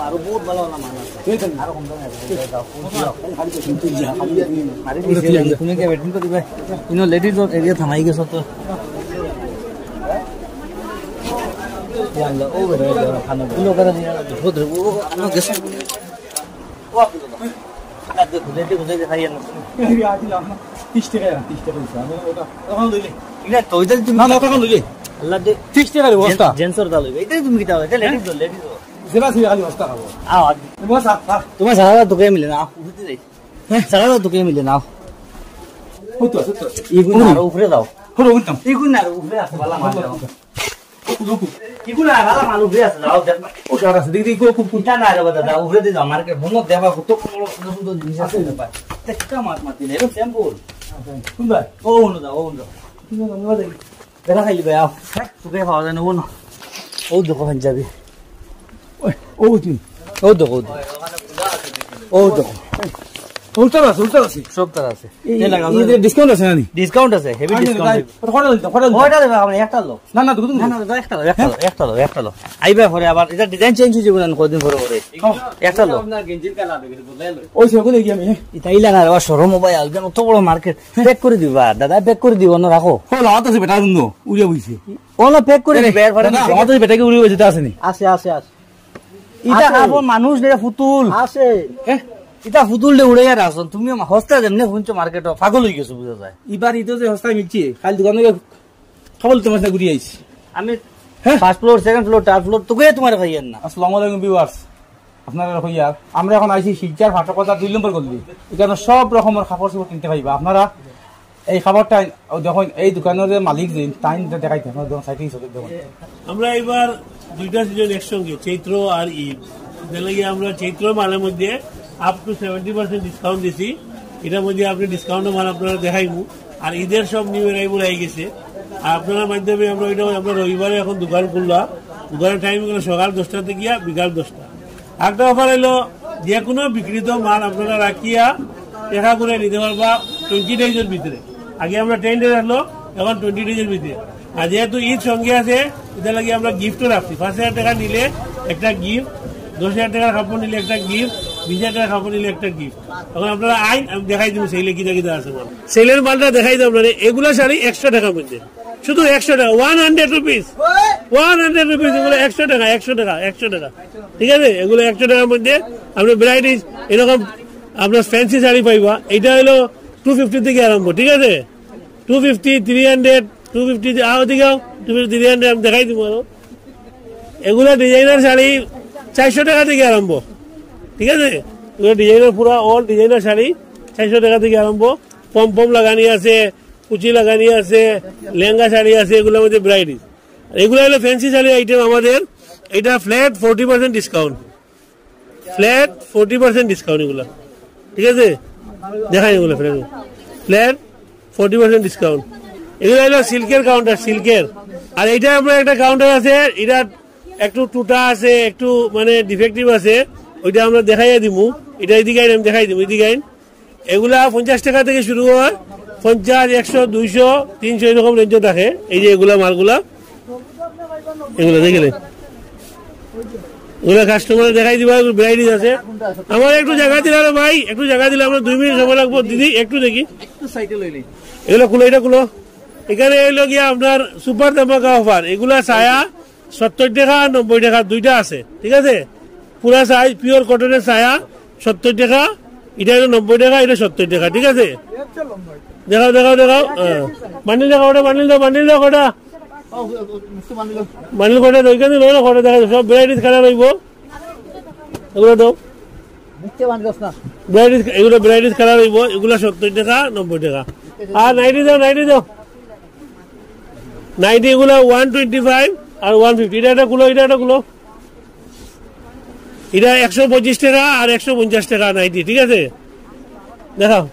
আরো বহুত ভালো ভালো মান আছে আরো কম দামে আছে তুমি কে ওয়েটিং করে দিবে ইনো লেডিজ এরিয়া থামাই গেছো তো ইয়াল্লা ও বেরে খানা গুলো করে নিয়া বহুত ও আনো গেছে ও আদে খুদেতে খুদেতে খাইয়া না আদিলা 30 টাকা 30 টাকা দিছে আমি ওটা তখন লইলে ইনা তোইদা তুমি না তখন লইলে আল্লাহ দে 30 টাকা বস্তা জেন্সর দা লইবে এটা তুমি কিটা এটা লেডিজ লেডিজ সেবা সেবা খালি বস্তা খাবো আও তোমার সারা তো কে মিলে না উঠতে যাই হ্যাঁ সারা তো কে মিলে না হতো হতো ইগুন আর উপরে দাও হলো উঠতাম ইগুন আর উপরে আছে বালা মাল দাও ইগুন আর বালা মাল উপরে আছে দাও দেখ ও সারা আছে দেখি খুব কুটা না রে দাদা উপরে দিয়ে যাও মার্কেট বন্ধ দেবা কত সুন্দর সুন্দর জিনিস আছে না পায় একটা মাছ মাতি লে স্যাম্পল সুন্দর ও ওনো দাও ও ওনো তুমি গঙ্গা দেখি দেখা খাইলি ভাই আও তোকে খাওয়া যায় না ওনো ও দেখো পাঞ্জাবি ও তুই ও দেখো ও দেখো উল্টার আছে সব তার আছে এই লাগাও এই ডিসকাউন্ট আছে না ডিসকাউন্ট আছে হেভি ডিসকাউন্ট ওটা দেব আমরা একটা লো না না দুটো না না একটা লো আইবা পরে আবার এটা ডিজাইন চেঞ্জ হয়ে যাবে না কদিন পরে পরে একটা লো আপনার গেঞ্জির কালার দেখে বদলাইলো ওই সব দেখি আমি এটা ইলা না ও শোরুম মোবাইল যেন তো বড় মার্কেট প্যাক করে দিবা দাদা প্যাক করে দিব না রাখো ও লাগাত আছে বেটা দুনো উড়িয়া বইছে ওলা প্যাক করে দিবে এর পরে আমাদের বেটাকে উড়িয়ে বইছে আছে নি আছে এটা আবো মানুষ রে ফুতুল আছে এটা ফুতুল দে উড়ে আর আসন তুমি হস্তা যেমনে শুনছো মার্কেট পাগল হই গেছো বুঝা যায় এবার ইতো যে হস্তা মিলছি কাল দোকানে খাবল তোমার সাথে ঘুরি আইছি আমি first floor second floor third floor তোকে তোমার ভাইয়ান না আসসালামু আলাইকুম ভিউয়ার্স আপনারা ভাইয়া আমরা এখন আইছি শিলচর ফাটকতা 2 নম্বর গলি এখানে সব রকমের খাবার সব কিনতে পাইবা আপনারা এই খাবারটা দেখুন এই দোকানের মালিক যে টাইম দেখাইতে আপনারা দোকান সাইডে দেখুন আমরা এবার দুইটা সিজন একসঙ্গে চৈত্র আর ঈদ যেলাগে আমরা চৈত্র মালের মধ্যে আপ টু 70% ডিসকাউন্ট দিছি এটার মধ্যে আপনি ডিসকাউন্টের মাল আপনারা দেখাইবো আর ঈদের সব নিউ অ্যারাইভাল হয়ে গেছে আর আপনার মাধ্যমে আমরা ওইটা আমরা রবিবারে এখন দোকান খুললাম দোকানের টাইম হলো সকাল 10টা থেকে গিয়া বিকাল 10টা একটা অফার হলো যে কোনো বিক্রিত মাল আপনারা রাখিয়া দেখা করে নিতে পারবা 20 ডেজের ভিতরে আগে আমরা 10 ডেজ আসলো এখন 20 ডেজের ভিতরে আর যেহেতু ঈদ সঙ্গে আছে এটা লাগে আমরা গিফটও রাখছি 5,000 টাকা নিলে একটা গিফট 10,000 টাকার কাপড় নিলে একটা গিফট 20,000 টাকার কাপড় নিলে একটা গিফট এখন আপনারা আইন আমি দেখাই দিব সেলে কিনা কিনা আছে মাল সেলের মালটা দেখাই দিব আপনারা এগুলা শাড়ি 100 টাকার মধ্যে শুধু 100 টাকা 100 রুপিস 100 রুপিস এগুলো 100 টাকা ঠিক আছে এগুলো 100 টাকার মধ্যে আপনি ভ্যারাইটিস এরকম আপনার ফ্যান্সি শাড়ি পাইবা এটা হলো 250 থেকে আরম্ভ ঠিক আছে 250 300 250 আও দিগাও 300 আমি দেখাই দিব এগুলা ডিজাইনার শাড়ি 400 টাকা থেকে আরম্ভ ঠিক আছে এগুলো ডিজাইনার পুরা অল ডিজাইনার শাড়ি 400 টাকা থেকে আরম্ভ পম লাগানি আছে কুচি লাগানি আছে লেহেঙ্গা শাড়ি আছে এগুলোর মধ্যে ভ্যারাইটিস এগুলো হলো ফ্যান্সি শাড়ি আইটেম আমাদের এটা ফ্ল্যাট 40% ডিসকাউন্ট ফ্ল্যাট 40% ডিসকাউন্ট এগুলো ঠিক আছে দেখাই এগুলো ফ্ল্যাট 40% ডিসকাউন্ট এগুলো হলো সিল্কের কাউন্টার সিল্কের আর এইটা আপনার একটা কাউন্টার আছে এটা একটু টুটা আছে একটু মানে ডিফেক্টিভ আছে ওইটা আমরা দেখাইয়া দিব এটা এদিকে আমি দেখাই দিব এদিকে এগুলা 50 টাকা থেকে শুরু হয় 50 100 200 300 এরকম রেঞ্জ থাকে এই যে এগুলা মালগুলা এগুলো দেখলে ওগুলা কাস্টমার দেখাই দিবা ভ্যারাইটিস আছে আমার একটু জায়গা দিলে ভাই একটু জায়গা দিলে আমরা 2 মিনিট সময় লাগবো দিদি একটু দেখি একটু সাইডে লইলি এগুলো খুলো এটা খুলো এখানে এলো গিয়া আপনার সুপার ধামাকা অফার এগুলা ছায়া 70 টাকা 90 টাকা দুইটা আছে ঠিক আছে পুরা সাইজ পিওর কটনের ছায়া 70 টাকা এটা হলো 90 টাকা এটা 70 টাকা ঠিক আছে দেখাও বান্ডিল দেখাও ওটা বান্ডিল দাও কটা বান্ডিল কটা ওইখানে লই না কটা দেখা সব ভ্যারাইটিস কালার রইব এগুলো দাও এগুলো ভ্যারাইটিস কালার রইব এগুলো 70 টাকা 90 টাকা আর নাইটি দাও নাইটি এগুলো 125 আর 150 এটা একটা গুলো এটা 125 টাকা আর 150 টাকা নাইটি, ঠিক আছে? দেখাও,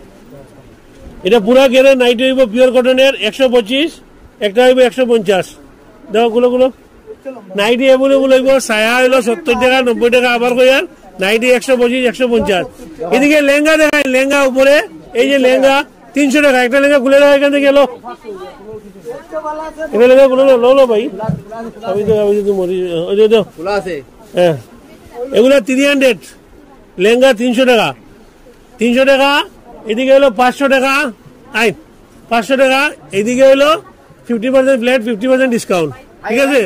এটা পুরা গেরে নাইটি হইব পিওর কটনের 125, একটা হইব 150। দেখো গুলো নাইটি এভেলেবল হইব। সায়া হইলো 70 টাকা 90 টাকা, আবার কইয়ার নাইটি 125 150। এদিকে লেহেঙ্গা দেখায়, লেহেঙ্গা উপরে এই যে লেহেঙ্গা 300 টাকা। একটা লেহেঙ্গা খুলে রাখা, এখান থেকে এলো এটা লেহেঙ্গা খুলে লো ভাই, আমি তো মরি। হ্যাঁ, এগুলা 300 লেহেঙ্গা 300 টাকা 300 টাকা। এদিকে হলো 500 টাকা, 500 টাকা। এদিকে হলো 50% ফ্ল্যাট, 50% ডিসকাউন্ট, ঠিক আছে?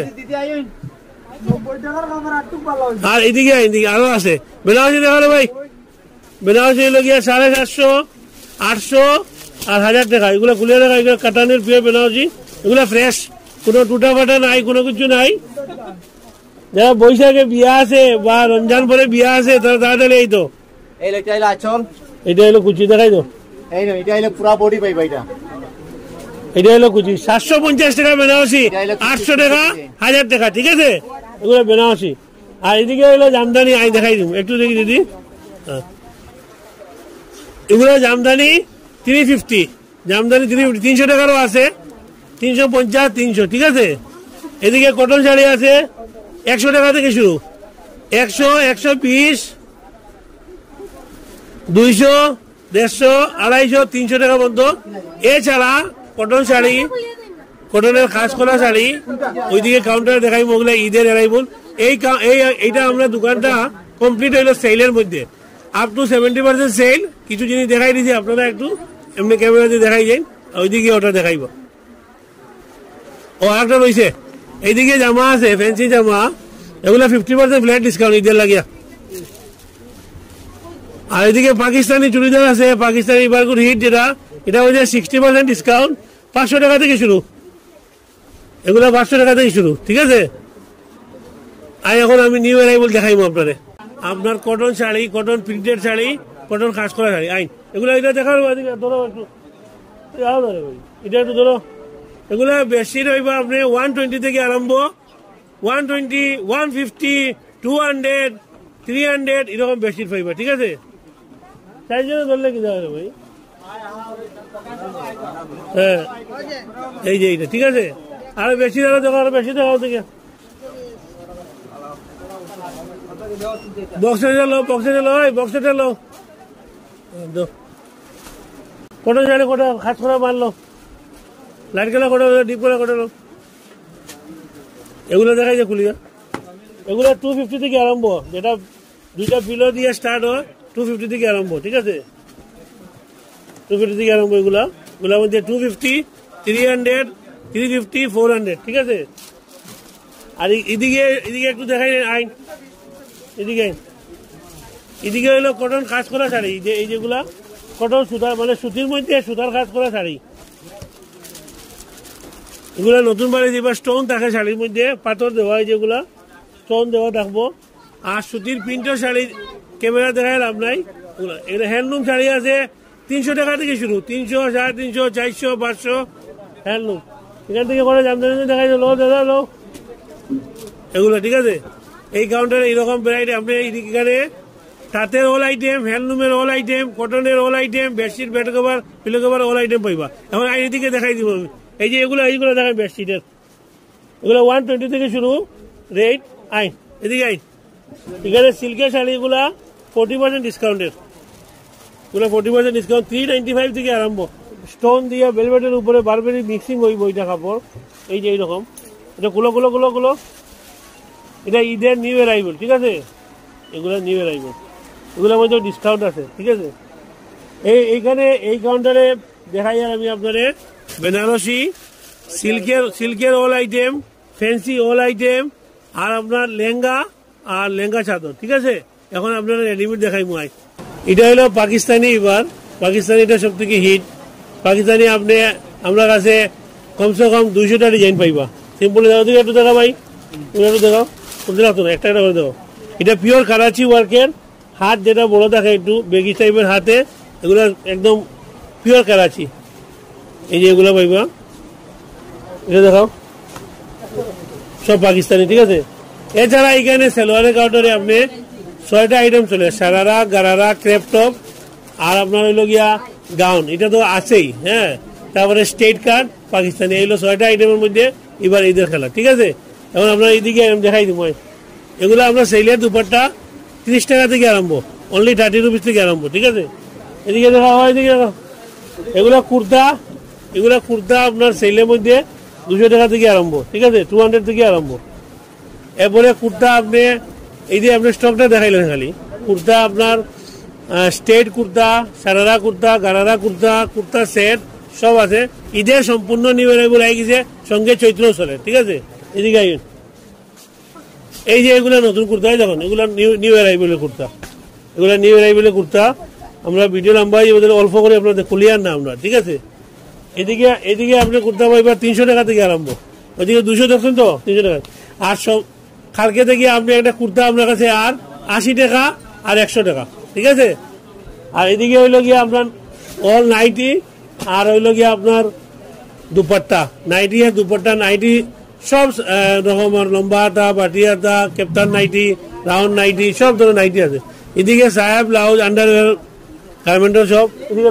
আর এদিকে আরো আছে বেনারসি, দেখালো ভাই। বেনারসি হলো গিয়া 750, 800 আর 1000 টাকা। এগুলো খুলে রাখা, এগুলো কাটানের পিওর বেনারসি, এগুলো ফ্রেশ, কোনো টুটা ফাটা নাই, কোনো কিছু নাই। যারা বৈশাখে বিয়া আছে বা রমজান পরে বিয়া আছে তারা তাড়াতাড়ি এই তো এটা হলো কুচি, দেখাই তো এটা পুরা বডি পাইবা। এটা হলো কুচি 750 টাকা বেনারসি, 800 টাকা 1000 টাকা, ঠিক আছে? এগুলো বেনারসি। আর এদিকে হলো জামদানি, আই দেখাই দিব একটু, দেখি দিদি। এগুলো জামদানি 350, জামদানি 350, 300 টাকারও আছে, 350, 300, ঠিক আছে? এদিকে কটন শাড়ি আছে 100 টাকা থেকে শুরু, 100, 120, 200, 150, 250, 300 টাকা পর্যন্ত। এছাড়া কটন শাড়ি, কটনের খাস করা শাড়ি ওইদিকে কাউন্টারে দেখাইব, ওগুলো ঈদের এরাইবল। এইটা আমরা দোকানটা কমপ্লিট হইলো সেলের মধ্যে, আপ টু 70% সেল। কিছু জিনিস দেখাই দিয়েছি, আপনারা একটু এমনি ক্যামেরাতে দেখাই যান, ওইদিকে ওটা দেখাইব। ও একটা রয়েছে, এইদিকে জামা আছে ফ্যান্সি জামা, এগুলো 50% ফ্ল্যাট ডিসকাউন্ট ঈদের লাগিয়া। আর এদিকে পাকিস্তানি চুড়িদার আছে, পাকিস্তানি বারগুড হিট, যেটা এটা হচ্ছে 60% ডিসকাউন্ট, 500 টাকা থেকে শুরু। এগুলো 500 টাকা থেকে শুরু, ঠিক আছে? আর এখন আমি নিউ অ্যারাইভাল দেখাইব আপনারে। আপনার cotton sari, cotton printed sari, cotton খাস করা শাড়ি, এগুলো এটা দেখার ধরো একটু, এটা একটু ধরো। এগুলো বেশি রইব আপনি 120 থেকে আরম্ভ, 120, 150, 200, 300 এরকম বেশি পাইবা, ঠিক আছে? চারজনে ধরলে কি দেওয়া ভাই? হ্যাঁ, এই যে এইটা, ঠিক আছে? আরো বেশি দেখো, আরো বেশি দেখাও থেকে। বক্সে লো, কটন শাড়ি কটা খাস করা মারলো, লাইট কালার কটা, ডিপ কালার কটা লো। এগুলো দেখাই যে খুলিয়া, এগুলো 250 থেকে আরম্ভ, যেটা দুইটা পিলো দিয়ে স্টার্ট হয় 250 থেকে আরম্ভ, ঠিক আছে? 250 থেকে আরম্ভ। এগুলোর মধ্যে 250, 300, 350, 400, ঠিক আছে? আর এদিকে একটু দেখাই আইন, এদিকে হলো কটন কাজ করা শাড়ি, এই যেগুলা কটন সুতার, মানে সুতির মধ্যে সুতার কাজ করা শাড়ি। এগুলা নতুন বাড়ি যেবার স্টোন থাকে শাড়ির মধ্যে, পাথর দেওয়া হয়, যেগুলা স্টোন দেওয়া থাকবো। আর সুতির প্রিন্টের শাড়ি ক্যামেরা দেখায় লাভ নাই। এগুলো হ্যান্ডলুম শাড়ি আছে 300 টাকা থেকে শুরু, 300, 350, 400, 500 হ্যান্ডলুম। এখান থেকে করে জামদানি দেখাই লো দাদা লো, এগুলো, ঠিক আছে? এই কাউন্টারে এইরকম ভ্যারাইটি আপনি এখানে তাঁতের অল আইটেম, হ্যান্ডলুমের অল আইটেম, কটনের all item, bedsheet, bed cover, pillow cover all item পাইবা। এখন এইদিকে দেখাই দিব আমি, এই যে এইগুলো দেখাই বেডশিটের, এগুলো 120 থেকে শুরু রেট। এদিকে এখানে সিল্কের শাড়িগুলা 40% ডিসকাউন্টের, এগুলো 40% ডিসকাউন্ট, 395 থেকে আরম্ভ। স্টোন দিয়ে ভেলভেটের উপরে বারবেরি মিক্সিং ওই বইটা কাপড়, এই যে এইরকম। এটা গুলো এটা ঈদের নিউ অ্যারাইভাল, ঠিক আছে? এগুলো নিউ অ্যারাইভাল, এগুলোর মধ্যে ডিসকাউন্ট আছে, ঠিক আছে? এইখানে এই কাউন্টারে দেখাই আমি আপনাদের বেনারসি সিল্কের all item, fancy all item, আর আপনার লেহেঙ্গা আর লেহেঙ্গা চাদর, ঠিক আছে? এখন আপনারা রেডিমেড দেখাই মই। এটা হলো পাকিস্তানি, এবার পাকিস্তানিটা সব থেকে হিট। পাকিস্তানি আপনি আপনার কাছে কমসে কম 200টা ডিজাইন পাইবা। সিম্পল একটু দেখা ভাই, একটু দেখাও, না একটা করে দেবো। এটা পিওর কারাচি ওয়ার্কের, হাত যেটা বড় থাকে একটু বেগি টাইপের হাতে, এগুলো একদম পিওর কারাচি। এই যে এগুলো পাইবা, এটা দেখাও, সব পাকিস্তানি, ঠিক আছে? এছাড়া এখানে সালোয়ারের কাউন্টারে আপনি 6টা আইটেম চলে, সারারা, গারারা, ক্রেপ টপ আর আপনার হইল গিয়া গাউন, এটা তো আছেই। হ্যাঁ, তারপরে স্টেট কার্ড পাকিস্তানি, এইগুলো 6টা আইটেমের মধ্যে এবার ঈদের খেলা। ঠিক আছে, এখন আপনার এইদিকে দেখাই দিব। এগুলো আপনার সেলের দুপাট্টা 30 টাকা থেকে আরম্ভ, অনলি 30 রুপিস থেকে আরম্ভ। ঠিক আছে, এদিকে দেখা হয়, এদিকে এগুলা কুর্তা আপনার সেলের মধ্যে 200 টাকা থেকে আরম্ভ। ঠিক আছে, 200 থেকে আরম্ভ। এরপরে কুর্তা আপনি এই যে আপনি স্টকটা দেখাইলেন, খালি কুর্তা আপনার স্টেট কুর্তা, সারারা কুর্তা, গারারা কুর্তা, কুর্তা সেট সব আছে। ঈদের সম্পূর্ণ নিউ অ্যারাইভেল আই গেছে, সঙ্গে চৈত্র চলে। ঠিক আছে, এদিকে আইন, এই যে এগুলা নতুন কুর্তা, দেখুন এগুলা নিউ অ্যারাইভেলের কুর্তা, এগুলা নিউ অ্যারাইভেলের কুর্তা। আমরা ভিডিও নাম্বার অল্প করে আপনাদের ক্লিয়ার না আমরা। ঠিক আছে, এদিকে আপনি কুর্তা পাইবার 300 টাকা থেকে আরম্ভ, ওইদিকে 200 দেখছেন তো, 300 টাকা। আর সব কালকে থেকে আপনি একটা কুর্তা আপনার কাছে আর 80 টাকা আর 100 টাকা। ঠিক আছে, আর এদিকে হইল গিয়ে আপনার অল নাইটি, আর হইল গিয়ে আপনার দুপাট্টা, নাইটি আর দুপাট্টা, নাইটি সব রকমের, লম্বা হাতা, বাটি হাতা, ক্যাপ্টান নাইটি, রাউন্ড নাইটি, সব ধরনের নাইটি আছে। এদিকে সাহেব ব্লাউজ, আন্ডারওয়্যার, গার্মেন্টের সব। এদিকে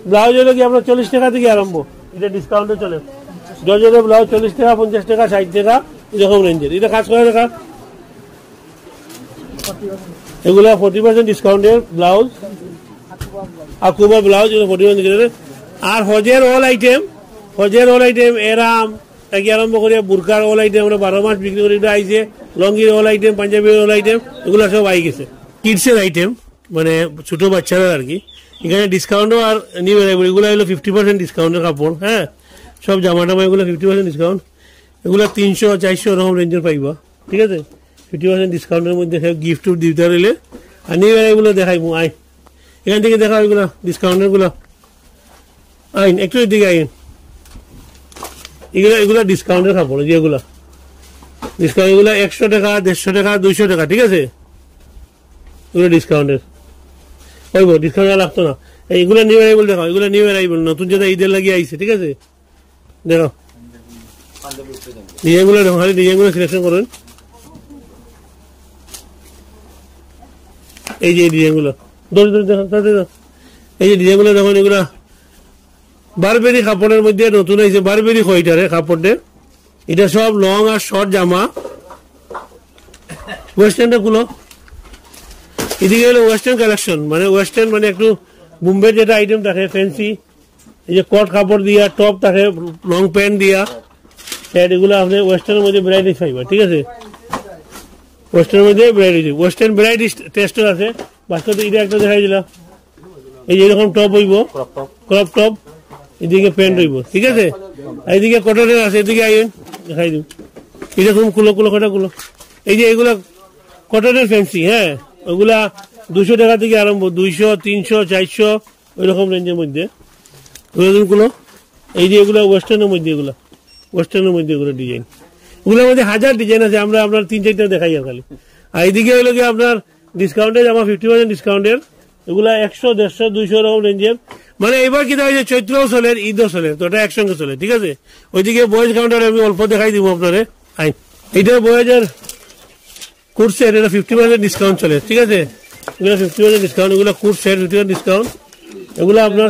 ব্লাউজ হলো কি আপনার 40 টাকা থেকে আরম্ভ, এটা ডিসকাউন্টে চলে। জর্জেটের ব্লাউজ 40 টাকা, 50 টাকা, 60 টাকা, এরকম রেঞ্জের। এটা কাজ করে টাকা, এগুলা 40% ডিসকাউন্টের ব্লাউজ, আকুবা ব্লাউজ 40%। আর হজের অল আইটেম, এরাম থেকে আরম্ভ করে বুরকার অল আইটেম, আমরা 12 মাস বিক্রি করে এটা আইছে। লঙ্গির অল আইটেম, পাঞ্জাবির অল আইটেম, এগুলো সব আই গেছে। কিডসের আইটেম মানে ছোট বাচ্চারা আর কি, এখানে ডিসকাউন্টও আর নিউ অ্যারাইভেল, এগুলো হলো 50% ডিসকাউন্টের কাপড়। হ্যাঁ, সব জামা টামা এগুলো 50% ডিসকাউন্ট, এগুলো 300, 400 এরকম রেঞ্জের পাইবা। ঠিক আছে, 50% ডিসকাউন্টের মধ্যে গিফট দিতে রইলে। আর নিউ অ্যারাইভেল দেখাইবো, আই এখান থেকে দেখা এগুলো ডিসকাউন্টের গুলো, আইন একটু এদিকে আইন। এগুলো ডিসকাউন্টের কাপড়, যেগুলো ডিসকাউন্ট, এগুলো 100 টাকা, 150 টাকা, 200 টাকা। ঠিক আছে, এগুলো ডিসকাউন্টের হইব, ডিসকাউন্ট লাগতো না। এইগুলো নিউ অ্যারাইভেল দেখো, এগুলো নিউ অ্যারাইভেল নতুন যেটা ঈদের লাগিয়ে আইছে। ঠিক আছে, দেখো ডিজাইনগুলো দেখো, খালি ডিজাইনগুলো সিলেকশন করুন। এই যে ডিজাইনগুলো এই যে ডিজাইনগুলো দেখুন, এগুলা বারবেরি কাপড়ের মধ্যে নতুন আইছে, বারবেরি হোয়াইটারে কাপড়ে। এটা সব লং আর শর্ট জামা। ওয়েস্টার্নটা গুলো এদিকে হলো ওয়েস্টার্ন কালেকশন, মানে ওয়েস্টার্ন মানে একটু বোম্বের যেটা আইটেম থাকে ফ্যান্সি, এই যে কট কাপড় দিয়া টপ থাকে, লং প্যান্ট দিয়া শার্ট, এগুলো আপনি ওয়েস্টার্নের মধ্যে ভ্যারাইটিস পাইবা। ঠিক আছে, ওয়েস্টার্নের মধ্যে ভ্যারাইটি, ওয়েস্টার্ন ভ্যারাইটিস টেস্টও আছে। বাস্তবে এটা একটা দেখাই দিলাম, এই যে এরকম টপ হইব, ক্রপ টপ, এদিকে প্যান্ট হইব। ঠিক আছে, এইদিকে কটনের আছে, এদিকে আইন দেখাই দিব। এরকম কুলো, এই যে এগুলা কটনের ফ্যান্সি। হ্যাঁ, ওগুলা 200 টাকা থেকে আরম্ভ, 200, 300, 400 ওইরকম রেঞ্জের মধ্যে কুলো। এই যে এগুলা ওয়েস্টার্নের মধ্যে, এগুলো ডিজাইন, ওগুলোর মধ্যে 1000 ডিজাইন আছে। আমরা আপনার 3-4টা দেখাই আর খালি। আর এইদিকে হইলো কি আপনার ডিসকাউন্টের জামা, 50% ডিসকাউন্টের, এগুলা 100, 150, 200 এরকম রেঞ্জের। মানে এবার কি দেখা যায় চৈত্রও চলে, ঈদও চলে, তো এটা একসঙ্গে চলে। ঠিক আছে, ওইদিকে বয়েজ কাউন্টার আমি অল্প দেখাই দিব আপনারে। এটা বয়েজের কোট সেট, এটা 50% ডিসকাউন্ট চলে। ঠিক আছে, এগুলো 50% ডিসকাউন্ট, এগুলো কোট সেট 50% ডিসকাউন্ট। এগুলো আপনার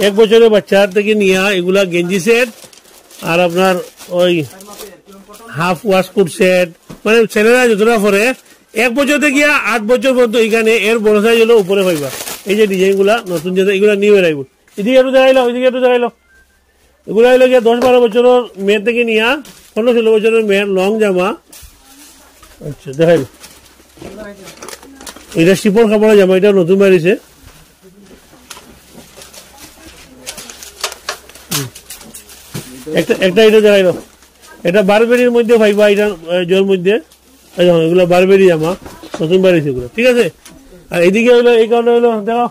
1 বছরের বাচ্চার থেকে নিয়ে এগুলা গেঞ্জি সেট, আর আপনার ওই হাফ ওয়াশ কোট সেট, মানে ছেলেরা যতটা পরে 1 বছর থেকে 8 বছর পর্যন্ত এখানে এর বড় সাইজ হলো উপরে পাইবা। এই যে ডিজাইন গুলা নতুন, যেটা এগুলা নিউ অ্যারাইভেল। এদিকে একটু দেখাইলো, ওইদিকে একটু দেখাইলো। এগুলো হইলো গিয়ে 10-12 বছরের মেয়ের থেকে নিয়ে 15-16 বছরের মেয়ের লং জামা। আচ্ছা দেখাইলো, এটা শিপন কাপড়ের জামা, এটা নতুন বেরিয়েছে। একটা এটা দেখাইলো, এটা বারবেরির মধ্যে পাইবা, এটা জল মধ্যে। এগুলো বারবেরি জামা, নতুন বেরিয়েছে এগুলো। ঠিক আছে, আর এদিকে হইলো, এই কারণে হইলো দেখো,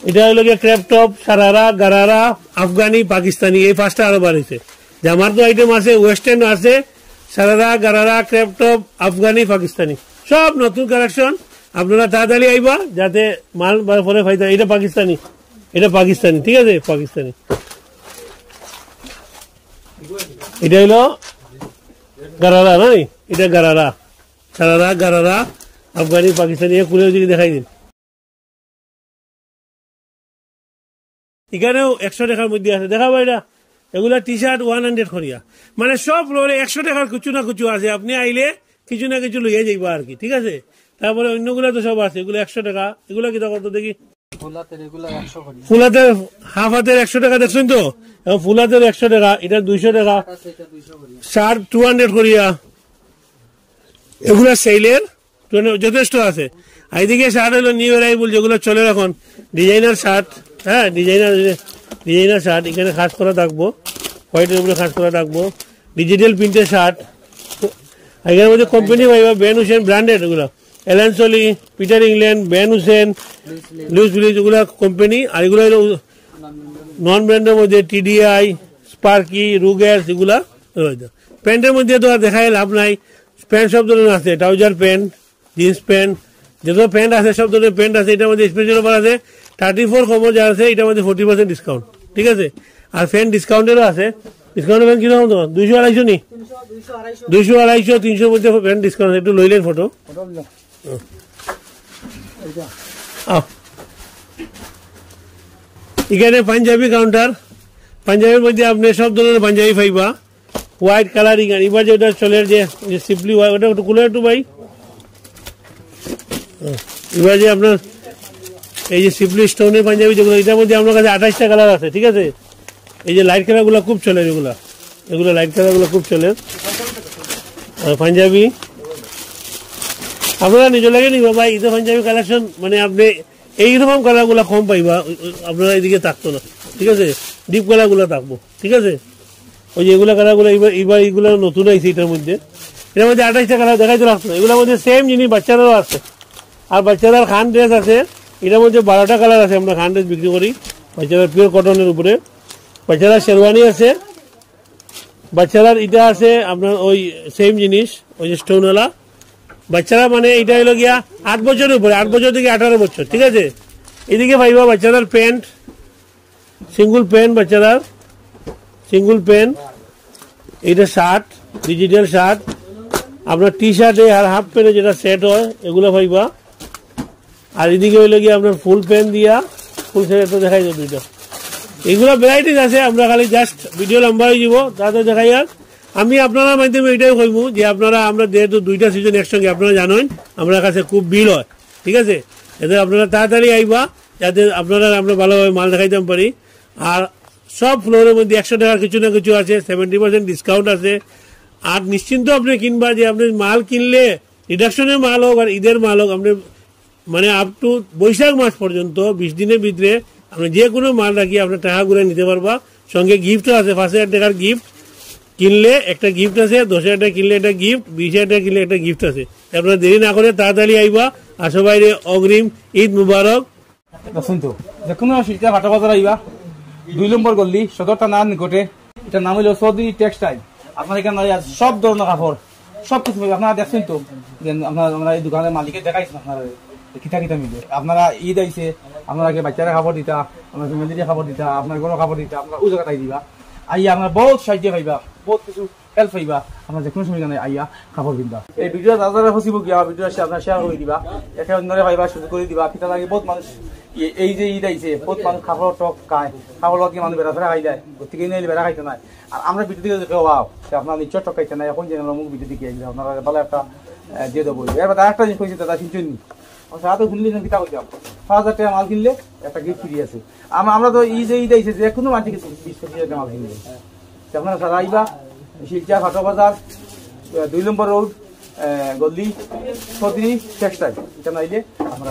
এটা হইলো গিয়ে ক্রেপ টপ, সারারা, গারারা, আফগানি, পাকিস্তানি, এই 5টা আরো বাড়িছে। জামার তো আইটেম আছে, ওয়েস্টার্ন আছে, সারারা, গারারা, ক্রেপ টপ, আফগানি, পাকিস্তানি, সব নতুন কালেকশন। আপনারা তাড়াতাড়ি আইবা যাতে মাল পরে ফাইতে। এটা পাকিস্তানি, ঠিক আছে, পাকিস্তানি। এটা হইলো গারারা, নাই এটা গারারা, সারারা গারারা আফগানি পাকিস্তানি খুলে দিকে দেখাই দিন। এখানেও 100 টাকার মধ্যে আছে, দেখাবো এটা। এগুলা টি শার্ট 100 করিয়া, মানে সব ফ্লোরে 100 টাকার কিছু না কিছু আছে। আপনি আইলে কিছু না কিছু লইয়া যাইবা আর কি, ঠিক আছে। তারপরে অন্যগুলা তো সব আছে, এগুলো 100 টাকা। এগুলা কি কত দেখি? ফুলাতের হাফ হাতের 100 টাকা দেখছেন তো, ফুলাতের 100 টাকা, এটা 200 টাকা। শার্ট 200 করিয়া, এগুলা সেলের যথেষ্ট আছে। এইদিকে শার্ট হলো নিউ অ্যারাইভেল, যেগুলো চলে এখন, ডিজাইনার শার্ট। হ্যাঁ, ডিজাইনার শার্ট এখানে খাস করা থাকবো, হোয়াইটের উপরে খাস করা থাকবো। ডিজিটাল প্রিন্টের শার্ট, এখানের মধ্যে কোম্পানি পাইবা, বেন হুসেন ব্র্যান্ডেড, এগুলো Allen Solly, Peter England, Van Heusen, Louis ভিলিজ, এগুলা কোম্পানি। আর এগুলো হলো নন ব্র্যান্ডের মধ্যে টিডিআই, স্পার্কি, রুগেস, এগুলা। প্যান্টের মধ্যে তো আর দেখায় লাভ নাই, প্যান্ট সব ধরনের আছে, ট্রাউজার প্যান্ট, জিন্স প্যান্ট, যত প্যান্ট আছে সব ধরনের প্যান্ট আছে। এটার মধ্যে স্পেশাল অফার আছে 34 কমর যা আছে, এটার মধ্যে 40% ডিসকাউন্ট, ঠিক আছে। আর ফ্যান ডিসকাউন্টেরও আছে। ডিসকাউন্টের ফ্যান কিরকম তোমার? 200 250 নি? 200 250 300 মধ্যে ফ্যান ডিসকাউন্ট। একটু লইলেন ফটো। এখানে পাঞ্জাবি কাউন্টার, পাঞ্জাবির মধ্যে আপনি সব ধরনের পাঞ্জাবি পাইবা, হোয়াইট কালার। এবার যে ওটা চলে, যে সিম্পলি হোয়াইট, ওটা একটু কুলে একটু ভাই। এবার যে আপনার এই যে সিম্পলি স্টোনের পাঞ্জাবি যেগুলো, এটার মধ্যে আপনার কাছে 28টা কালার আছে, ঠিক আছে। এই যে লাইট কালার গুলো খুব চলে, এগুলো লাইট কালার গুলো খুব চলে পাঞ্জাবি। আপনারা নিজে লাগে নিবা ভাই, ঈদের পাঞ্জাবি কালেকশন, মানে আপনি এইরকম কালার গুলা কম পাইবা, আপনারা এইদিকে থাকতো না, ঠিক আছে। ডিপ কালার গুলা থাকবো, ঠিক আছে। ওই যে এগুলা কালার গুলো এবার এইগুলো নতুন আইছে এটার মধ্যে। 28টা কালার দেখাইতে লাগতো। এগুলোর মধ্যে সেম জিনিস বাচ্চারাও আছে, আর বাচ্চাদের খান ড্রেস আছে। এটার মধ্যে 12টা কালার আছে। আমরা খান ড্রেস বিক্রি করি বাচ্চাদের পিওর কটনের উপরে। বাচ্চাদের শেরওয়ানি আছে, বাচ্চাদের এটা আছে আপনার ওই সেম জিনিস, ওই যে স্টোনওয়ালা। বাচ্চারা মানে এটা হলো গিয়া 8 বছরের উপরে, 8 বছর থেকে 18 বছর, ঠিক আছে। এদিকে পাইবা বাচ্চাদের প্যান্ট, সিঙ্গুল প্যান্ট, বাচ্চাদের সিঙ্গুল প্যান্ট। এইটা শার্ট, ডিজিটাল শার্ট, আপনার টি শার্টে আর হাফ প্যান্টে যেটা সেট হয়, এগুলো পাইবা। আর এদিকে হইলে গিয়ে আপনার ফুল প্যান্ট দিয়া, ফুল সেট তো দেখাই যাবে দুইটা। এগুলো ভ্যারাইটিস আছে, আমরা খালি জাস্ট ভিডিও লম্বা হয়ে যাব তাতে দেখাই। আর আমি আপনার মাধ্যমে এটাই কইব যে আপনারা, আমরা যেহেতু 2টা সিজন একসঙ্গে, আপনারা জানেন আমার কাছে খুব বিল হয়, ঠিক আছে। এতে আপনারা তাড়াতাড়ি আইবা, যাতে আপনারা আমরা ভালোভাবে মাল দেখাইতে পারি। আর সব ফ্লোরের মধ্যে 100 টাকার কিছু না কিছু আছে, 70% ডিসকাউন্ট আছে। আর নিশ্চিন্ত আপনি কিনবা, যে আপনি মাল কিনলে রিডাকশনের মাল হোক আর ঈদের মাল হোক, আপনি মানে আপ টু বৈশাখ মাস পর্যন্ত 20 দিনের ভিতরে আপনি যে কোনো মাল রাখি আপনার টাকা ঘুরে নিতে পারবা। সঙ্গে গিফটও আছে, 5,000 টাকার গিফট কিনলে একটা গিফট আছে, 10,000 টাকা কিনলে একটা গিফট, 20,000 টাকা কিনলে একটা গিফট আছে। আপনারা দেরি না করে তাড়াতাড়ি আইবা। আর সবাই অগ্রিম ঈদ মুবারক। শুনতো যে কোনো শিল্পা ভাটা বাজার আইবা, 2 নম্বর গল্লি, সদর থানার নিকটে। এটার নাম হলো চৌধুরী টেক্সটাইল। আপনার এখানে সব ধরনের কাপড় সব কিছু আপনারা দেখছেন তো, আমরা এই দোকানের মালিকের দেখাইছেন আপনারা কিতা কিতা মিলে। আপনারা ঈদ আইছে, আপনারা বাচ্চারা খাবার দিতা, আপনার ফ্যামিলিতে খাবার দিতা, আপনার ঘরের খাবার দিতা, আপনারা ওই জায়গাটাই দিবা। আইয়া আপনার বহুত সাহায্য পাইবা, বহুত কিছু হেল্প পাইবা। আপনার যে কোনো সময় আইয়া খাবার কিনবা। এই ভিডিও দাদা ফসিব গিয়া ভিডিও আপনার শেয়ার করে দিবা, একে অন্যরে পাইবা, সুযোগ করে দিবা। কিতা লাগে বহুত মানুষ এই যে ঈদ আইছে, বহুত মানুষ খাবার টক খায়, খাবার লোক মানুষ বেড়া ফেরা খাই যায়, গতিকে নিয়ে বেড়া খাইতে নাই। আর আমরা ভিডিও দিকে দেখে অভাব, আপনার নিশ্চয় টক খাইতে নাই। এখন যে মুখ ভিডিও দিকে আপনারা ভালো একটা দিয়ে দেবো। এবার একটা জিনিস কইছে দাদা শুনছেন, সাথে শুনলি কিতা কইতাম, 5,000 টাকা মাল কিনলে একটা গিফট ফ্রি আছে। আমরা তো ঈদ আইছে, যে কোনো মানুষ 20-25 টাকা মাল কিনলে। আপনারা সারা আইবা, শিলচা ভাটা বাজার, 2 নম্বর রোড, গল্লি, চৌধুরী টেক্সটাইল। এটা নাইলে আমরা